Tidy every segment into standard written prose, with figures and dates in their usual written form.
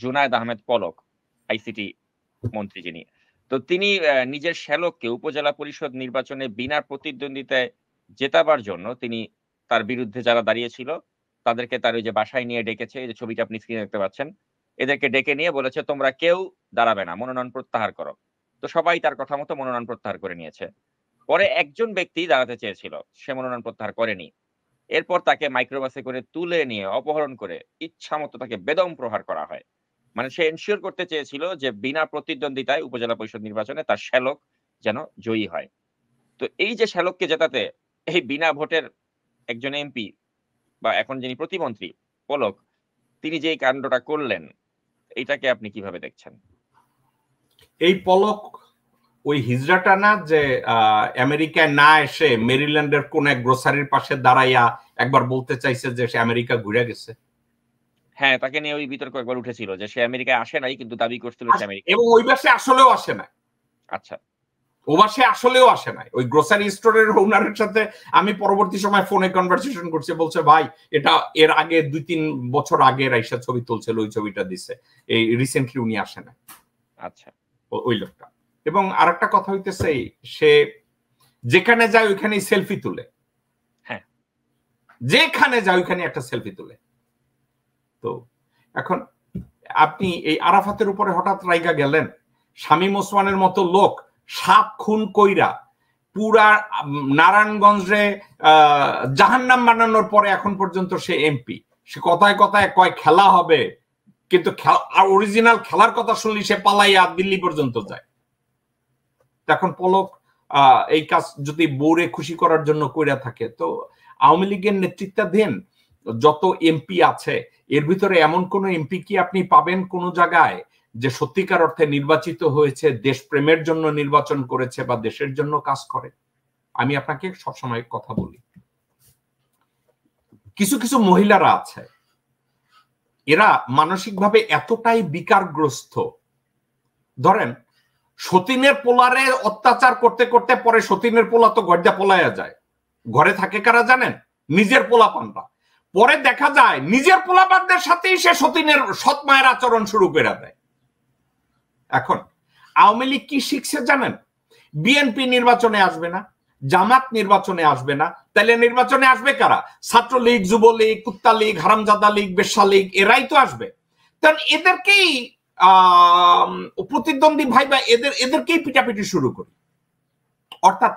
Junaid Ahmed Palak, ICT মন্ত্রী যিনি। তো তিনি নিজের শ্যালককে উপজেলা পরিষদ নির্বাচনে বিনা প্রতিদ্বন্দ্বিতায় জেতাবার জন্য তিনি তার বিরুদ্ধে যারা দাঁড়িয়েছিল তাদেরকে তার ওই যে বাসায় নিয়ে ডেকেছে, এই যে ছবিটা আপনি স্ক্রিনে দেখতে পাচ্ছেন। এদেরকে ডেকে নিয়ে বলেছে, তোমরা কেউ দাঁড়াবে না, মনোনয়ন প্রত্যাহার করো। তো সবাই তার কথা মতো মনোনয়ন প্রত্যাহার করে নিয়েছে। পরে একজন ব্যক্তি দাঁড়াতে চেয়েছিল, সে মনোনয়ন প্রত্যাহার করেনি। এরপর তাকে মাইক্রোবাসে করে তুলে নিয়ে অপহরণ করে ইচ্ছামতো তাকে বেদম প্রহার করা হয়। মানে সে এনশিওর করতে চেয়েছিল যে বিনা প্রতিদ্বন্দ্বিতায় উপজেলা পরিষদ নির্বাচনে তার শ্যালক যেন জয়ী হয়। তো এই যে শ্যালককে জেতাতে এই বিনা ভোটের একজন এমপি বা এখন যিনি প্রতিমন্ত্রী পলক, তিনি যে এই কাণ্ডটা করলেন, এইটাকে আপনি কিভাবে দেখছেন? এই পলক ওই হিজড়াটা না যে আমেরিকায় না এসে মেরিল্যান্ডের কোন এক গ্রোসারির পাশে দাঁড়াইয়া একবার বলতে চাইছে যে সে আমেরিকা ঘুরে গেছে? হ্যাঁ, তাকে নিয়ে ওই বিতর্ক একবার উঠেছিল যে সে আমেরিকায় আসে নাই, কিন্তু দাবি করছিল সে আমেরিকা। এবং ওই বাসে আসলেও আসে না। আচ্ছা, ও বাসে আসলেও আসে নাই। ওই গ্রোসারি স্টোরের ওনারের সাথে আমি পরবর্তী সময় ফোনে কনভারসেশন করছি, বলছে ভাই এটা এর আগে 2-3 বছর আগে রাইসা ছবি তুলছিল, ওই ছবিটা দিছে, এই রিসেন্টলি উনি আসে না। আচ্ছা, ওই লোকটা। এবং আরেকটা কথা হইতেছে, সে যেখানে যায় ওইখানেই সেলফি তুলে। হ্যাঁ, যেখানে যায় ওইখানে একটা সেলফি তুলে। তো এখন আপনি এই আরাফাতের উপরে হঠাৎ রাইগা গেলেন। শামীম ওসমানের মতো লোক 7 খুন কইরা পুরা নারায়ণগঞ্জে জাহান্নাম বানানোর পরে এখন পর্যন্ত সে এমপি। সে কথায় কথায় কয় খেলা হবে, কিন্তু অরিজিনাল খেলার কথা শুনলি সে পালাইয়া দিল্লি পর্যন্ত যায়। এখন পলক এই কাজ যদি বউরে খুশি করার জন্য কইরা থাকে, তো আওয়ামী লীগের নেতৃত্বাধীন যত এমপি আছে এর ভিতরে এমন কোন এমপি কি আপনি পাবেন কোন জায়গায় যে সত্যিকার অর্থে নির্বাচিত হয়েছে, দেশপ্রেমের জন্য নির্বাচন করেছে বা দেশের জন্য কাজ করে? আমি আপনাকে সবসময় কথা বলি, কিছু কিছু মহিলারা আছে, এরা মানসিকভাবে এতটাই বিকারগ্রস্ত। ধরেন সতীনের পোলারে অত্যাচার করতে করতে পরে সতীনের পোলা তো গড়দা পলাইয়া যায়। ঘরে থাকে কারা জানেন? নিজের পোলাপানরা। পরে দেখা যায় নিজের পোলাপানদের সাথেই সে সতীনের সৎ মায়ের আচরণ শুরু করে দেয়। এখন আওয়ামী লীগ কি শিখছে জানেন? বিএনপি নির্বাচনে আসবে না, জামাত নির্বাচনে আসবে না, তাহলে নির্বাচনে আসবে কারা? ছাত্রলীগ, যুবলীগ, কুত্তা লীগ, হারামজাদা লীগ, বেশ্যা লীগ, এরাই তো আসবে। কারণ এদেরকেই প্রতিদ্বন্দ্বী ভাই বা এদেরকেই পিটাপিটি শুরু করি। অর্থাৎ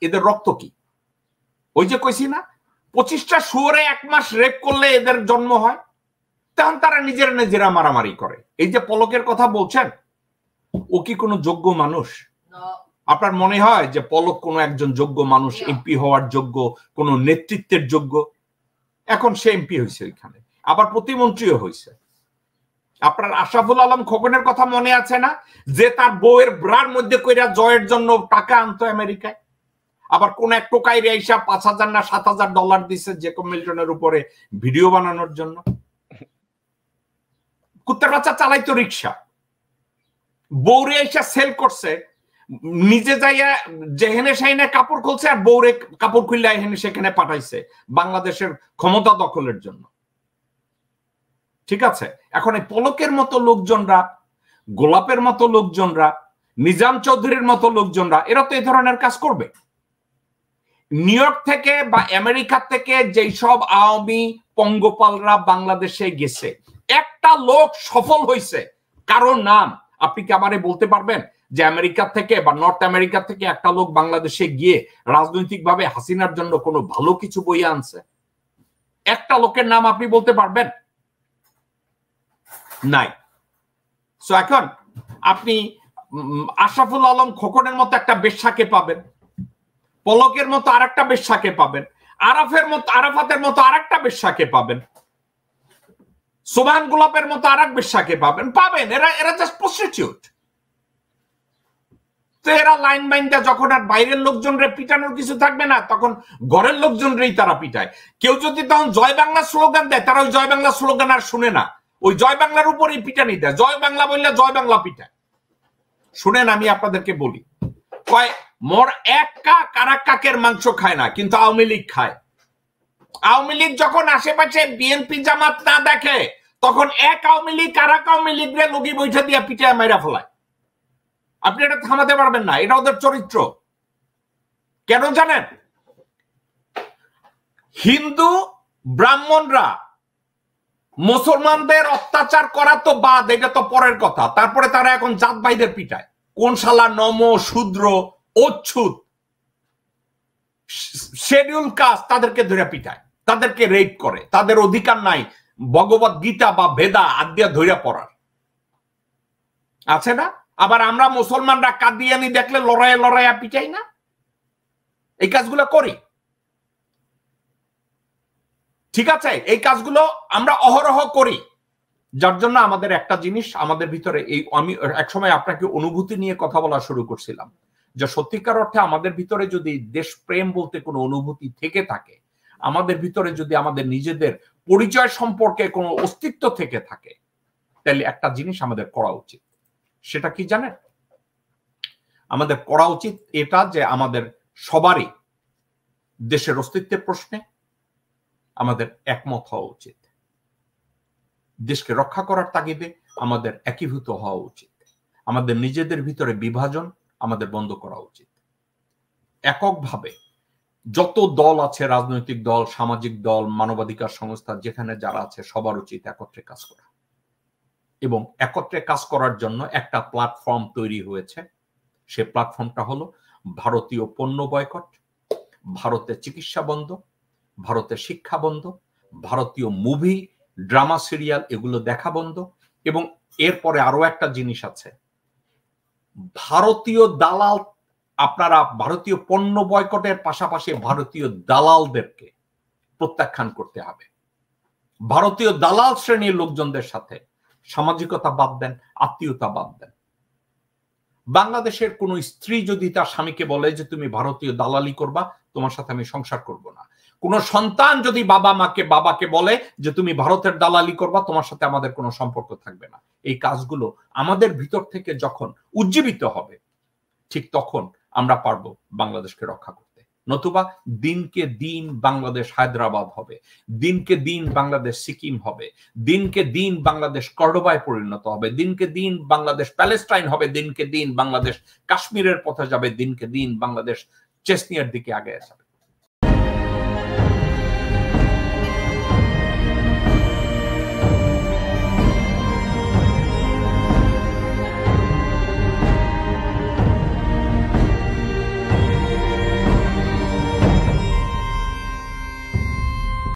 এদের রক্ত কি? ওই যে কইছি না, 25টা শুয়োরে 1 মাস রেপ করলে এদের জন্ম হয়, তখন তারা নিজেরা মারামারি করে। এই যে পলকের কথা বলছেন, ও কি কোনো যোগ্য মানুষ? আপনার মনে হয় যে পলক কোনো একজন যোগ্য মানুষ, এমপি হওয়ার যোগ্য, কোন নেতৃত্বের যোগ্য? এখন সে এমপি হয়েছে, ওইখানে আবার প্রতিমন্ত্রীও হয়েছে। আপনার আশরাফুল আলম খোকনের কথা মনে আছে না, যে তার বউয়ের ব্রার মধ্যে কইরা জয়ের জন্য টাকা আনতো আমেরিকায়? আবার কোন এক টোকাই রেইসা $5,000 না $7,000 দিছে জেকব মিল্টনের উপরে ভিডিও বানানোর জন্য। কুত্তার বাচ্চা চালাইতো রিক্সা, বউরে এসে সেল করছে, নিজে যাইয়া যেখানে সেখানে কাপড় খুলছে আর বউরে কাপড় খুললে এখানে সেখানে পাঠাইছে বাংলাদেশের ক্ষমতা দখলের জন্য। ঠিক আছে, এখন এই পলকের মতো লোকজনরা, গোলাপের মতো লোকজনরা, নিজাম চৌধুরীর মতো লোকজনরা, এরা তো এই ধরনের কাজ করবে। নিউ ইয়র্ক থেকে বা আমেরিকা থেকে যেই সব আওয়ামী পঙ্গপালরা বাংলাদেশে গেছে, একটা লোক সফল হয়েছে, কারোর নাম আপনি কি আমারে বলতে পারবেন যে আমেরিকা থেকে বা নর্থ আমেরিকা থেকে একটা লোক বাংলাদেশে গিয়ে রাজনৈতিকভাবে হাসিনার জন্য কোনো ভালো কিছু বইয়ে আনছে? একটা লোকের নাম আপনি বলতে পারবেন? নাই। সো এখন আপনি আশরাফুল আলম খোকনের মতো একটা বেশ্যাকে পাবেন, পলকের মতো আরেকটা বেশ্যাকে পাবেন, আরাফাতের মতো আরেকটা বেশ্যাকে পাবেন, সুবহান গোলাপের মতো আরেক বেশ্যাকে পাবেন। এরা জাস্ট প্রস্টিটিউট। তো এরা লাইন বাইন্দা যখন আর বাইরের লোকজনরে পিটানোর কিছু থাকবে না, তখন ঘরের লোকজনরেই তারা পিটায়। কেউ যদি তখন জয় বাংলা স্লোগান দেয়, তারা ওই জয় বাংলা স্লোগান আর শুনে না, ওই জয় বাংলার উপরেই পিটানি দেয়। জয় বাংলা বললে জয় বাংলা পিটায়। শুনেন, আমি আপনাদেরকে বলি, কয় মোর এক কাক আর এক কাকের মাংস খায় না, কিন্তু আওয়ামী লীগ খায়। আওয়ামী লীগ যখন আশেপাশে বিএনপি জামাত না দেখে, তখন এক আওয়ামী লীগ আর এক আওয়ামী লীগের লগি বৈঠা দিয়া পিটায় মাইরা ফেলায়। আপনি এটা থামাতে পারবেন না, এটা ওদের চরিত্র। কেন জানেন? হিন্দু ব্রাহ্মণরা মুসলমানদের অত্যাচার করা তো বাদ, এটা তো পরের কথা। তারপরে তারা এখন জাত ভাইদের পিটায়। কোন শালা নম, শূদ্র, অচ্ছুত, শেডিউল কাস্ট তাদেরকে ধরে পিটায়, তাদেরকে রেপ করে। তাদের অধিকার নাই ভগবত গীতা বা বেদা আদ্যা ধৈর্য পড়ার, আছে না? আবার আমরা মুসলমানরা কাদিয়ানি দেখলে লড়াইয়া লড়াইয়া পিটাই না? এই কাজগুলো করি, ঠিক আছে? এই কাজগুলো আমরা অহরহ করি, যার জন্য আমাদের একটা জিনিস আমাদের ভিতরে এই, আমি একসময় আপনাকে অনুভূতি নিয়ে কথা বলা শুরু করছিলাম, যে সত্যিকার অর্থে আমাদের ভিতরে যদি দেশপ্রেম বলতে কোনো অনুভূতি থেকে থাকে, আমাদের ভিতরে যদি আমাদের নিজেদের পরিচয় সম্পর্কে কোনো অস্তিত্ব থেকে থাকে, তাহলে একটা জিনিস আমাদের করা উচিত। সেটা কি জানেন? আমাদের করা উচিত এটা যে আমাদের সবারই দেশের অস্তিত্বের প্রশ্নে আমাদের একমত হওয়া উচিত। দেশকে রক্ষা করার তাগিদে আমাদের একীভূত হওয়া উচিত। আমাদের নিজেদের ভিতরে বিভাজন আমাদের বন্ধ করা উচিত। এককভাবে যত দল আছে, রাজনৈতিক দল, সামাজিক দল, মানবাধিকার সংস্থা, যেখানে যারা আছে সবার উচিত একত্রে কাজ করা। এবং একত্রে কাজ করার জন্য একটা প্ল্যাটফর্ম তৈরি হয়েছে। সে প্ল্যাটফর্মটা হলো ভারতীয় পণ্য বয়কট, ভারতের চিকিৎসা বন্ধ, ভারতের শিক্ষা বন্ধ, ভারতীয় মুভি, ড্রামা, সিরিয়াল এগুলো দেখা বন্ধ। এবং এরপরে আরো একটা জিনিস আছে, ভারতীয় দালাল, আপনারা ভারতীয় পণ্য বয়কটের পাশাপাশি ভারতীয় দালালদেরকে প্রত্যাখ্যান করতে হবে। ভারতীয় দালাল শ্রেণীর লোকজনদের সাথে সামাজিকতা বাদ দেন, আত্মীয়তা বাদ দেন। বাংলাদেশের কোন স্ত্রী যদি তার স্বামীকে বলে যে তুমি ভারতীয় দালালি করবা, তোমার সাথে আমি সংসার করব না। কোন সন্তান যদি বাবাকে বলে যে তুমি ভারতের দালালি করবা, তোমার সাথে আমাদের কোনো সম্পর্ক থাকবে না। এই কাজগুলো আমাদের ভিতর থেকে যখন উজ্জীবিত হবে, ঠিক তখন আমরা পারবো বাংলাদেশকে রক্ষা করতে। নতুবা দিনকে দিন বাংলাদেশ হায়দ্রাবাদ হবে, দিনকে দিন বাংলাদেশ সিকিম হবে, দিনকে দিন বাংলাদেশ কর্ডোবায় পরিণত হবে, দিনকে দিন বাংলাদেশ প্যালেস্টাইন হবে, দিনকে দিন বাংলাদেশ কাশ্মীরের পথে যাবে, দিনকে দিন বাংলাদেশ চেচনিয়ার দিকে আগে যাবে।